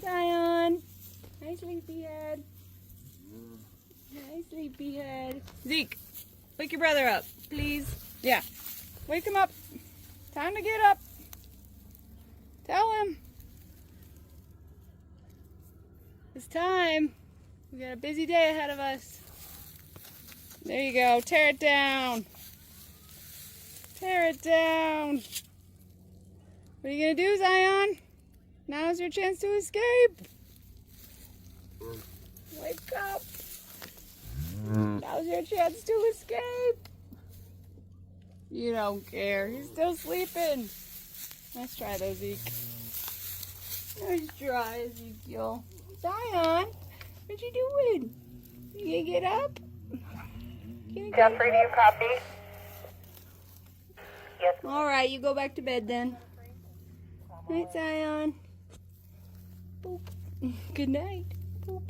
Zion. Hi, sleepyhead. Hi, sleepyhead. Zeke, wake your brother up, please. Yeah. Wake him up. Time to get up. Tell him. It's time. We got a busy day ahead of us. There you go. Tear it down. Tear it down. What are you going to do, Zion? Now's your chance to escape. Wake up. Now's your chance to escape. You don't care. He's still sleeping. Let's try though, Zeke. Nice try, Ezekiel. Zion, what you doing? You gonna get up? Jeffrey, do you copy? Yes. Alright, you go back to bed then. Night, Zion. Boop. Good night. Boop.